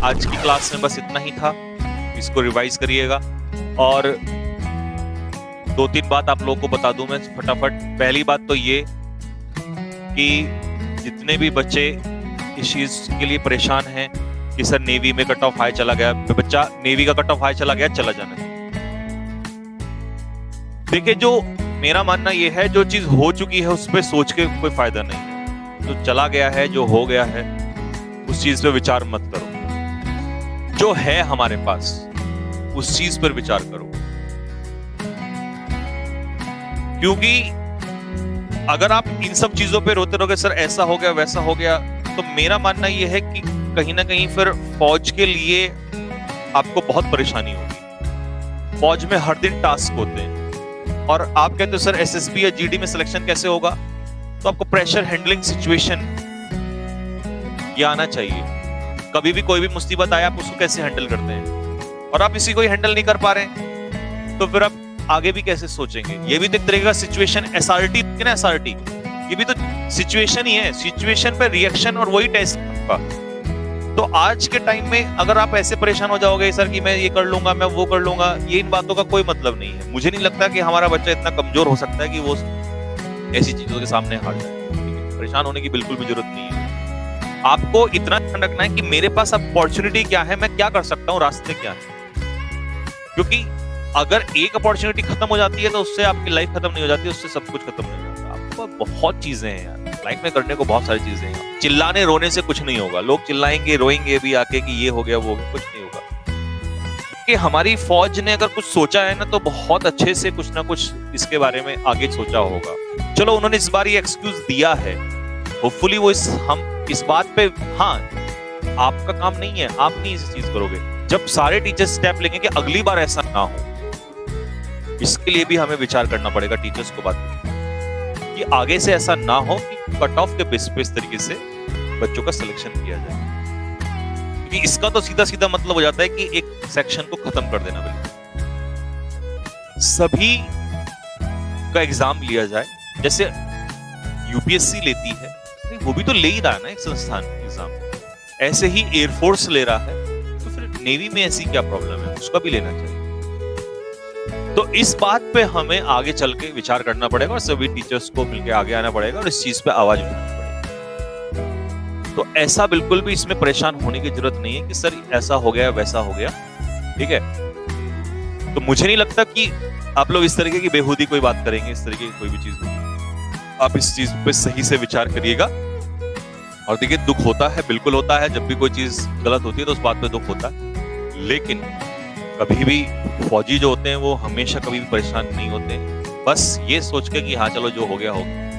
आज की क्लास में बस इतना ही था, इसको रिवाइज करिएगा। और 2-3 बात आप लोगों को बता दूं मैं फटाफट। पहली बात तो ये कि जितने भी बच्चे इस चीज के लिए परेशान हैं कि सर नेवी में कट ऑफ हाई चला गया, बच्चा नेवी का कट ऑफ हाई चला गया, चला जाना। देखिए, जो मेरा मानना ये है, जो चीज हो चुकी है उस पर सोच के कोई फायदा नहीं है। जो चला गया है, जो हो गया है, उस चीज पे विचार मत करो। जो है हमारे पास उस चीज पर विचार करो, क्योंकि अगर आप इन सब चीजों पे रोते रहोगे सर ऐसा हो गया वैसा हो गया, तो मेरा मानना यह है कि कहीं ना कहीं फिर फौज के लिए आपको बहुत परेशानी होगी। फौज में हर दिन टास्क होते हैं और आप कहते हो सर एसएसबी या जीडी में सिलेक्शन कैसे होगा, तो आपको प्रेशर हैंडलिंग सिचुएशन ये आना चाहिए। कभी भी कोई भी मुसीबत आए आप उसको कैसे हैंडल करते हैं, और आप इसी को ही हैंडल नहीं कर पा रहे हैं तो फिर आप आगे भी कैसे सोचेंगे। ये भी तो एक तरीके का सिचुएशन एसआरटी ना, एसआरटी ये भी तो सिचुएशन ही है, सिचुएशन पे रिएक्शन और वही टेस्ट का। तो आज के टाइम में अगर आप ऐसे परेशान हो जाओगे सर कि मैं ये कर लूंगा, मैं वो कर लूंगा, ये इन बातों का कोई मतलब नहीं है। मुझे नहीं लगता कि हमारा बच्चा इतना कमजोर हो सकता है कि वो ऐसी चीजों के सामने हार जाए। परेशान होने की बिल्कुल भी जरूरत नहीं है। आपको इतना ध्यान रखना है कि मेरे पास अपॉर्चुनिटी क्या है, मैं क्या कर सकता हूँ, रास्ते क्या है। क्योंकि अगर एक अपॉर्चुनिटी खत्म हो जाती है तो उससे आपकी लाइफ खत्म नहीं हो जाती, उससे सब कुछ खत्म नहीं हो जाता। आपको बहुत चीजें हैं यार लाइफ में करने को, बहुत सारी चीजें हैं। चिल्लाने रोने से कुछ नहीं होगा। लोग चिल्लाएंगे रोएंगे भी आके कि ये हो गया वो हो गया, कुछ नहीं होगा। कि हमारी फौज ने अगर कुछ सोचा है ना तो बहुत अच्छे से कुछ ना कुछ इसके बारे में आगे सोचा होगा। चलो उन्होंने इस बार ये एक्सक्यूज दिया है, होपफुली वो हम इस बात पे, हाँ आपका काम नहीं है, आप नहीं इस चीज करोगे। जब सारे टीचर्स स्टेप लेंगे कि अगली बार ऐसा ना हो, इसके लिए भी हमें विचार करना पड़ेगा टीचर्स को बात कि आगे से ऐसा ना हो कि कट ऑफ के बेस पे इस तरीके से बच्चों का सिलेक्शन किया जाए। क्योंकि इसका तो सीधा सीधा मतलब हो जाता है कि एक सेक्शन को खत्म कर देना। बिल्कुल सभी का एग्जाम लिया जाए, जैसे यूपीएससी लेती है, वो भी तो ले ही रहा है ना एक संस्थान एग्जाम। ऐसे ही एयरफोर्स ले रहा है, तो फिर नेवी में ऐसी क्या प्रॉब्लम है, उसका भी लेना चाहिए। तो इस बात पे हमें आगे चल के विचार करना पड़ेगा और सभी टीचर्स को मिलकर आगे आना पड़ेगा और इस चीज पे आवाज उठानी पड़ेगी। तो ऐसा बिल्कुल भी इसमें परेशान होने की जरूरत नहीं है कि सर ऐसा हो गया वैसा हो गया, ठीक है। तो मुझे नहीं लगता कि आप लोग इस तरीके की बेहूदी कोई बात करेंगे, इस तरीके की कोई भी चीज होगी। आप इस चीज पे सही से विचार करिएगा। और देखिए, दुख होता है, बिल्कुल होता है, जब भी कोई चीज गलत होती है तो उस बात पे दुख होता है। लेकिन कभी भी फौजी जो होते हैं वो हमेशा कभी भी परेशान नहीं होते, बस ये सोच के कि हाँ चलो जो हो गया हो गया।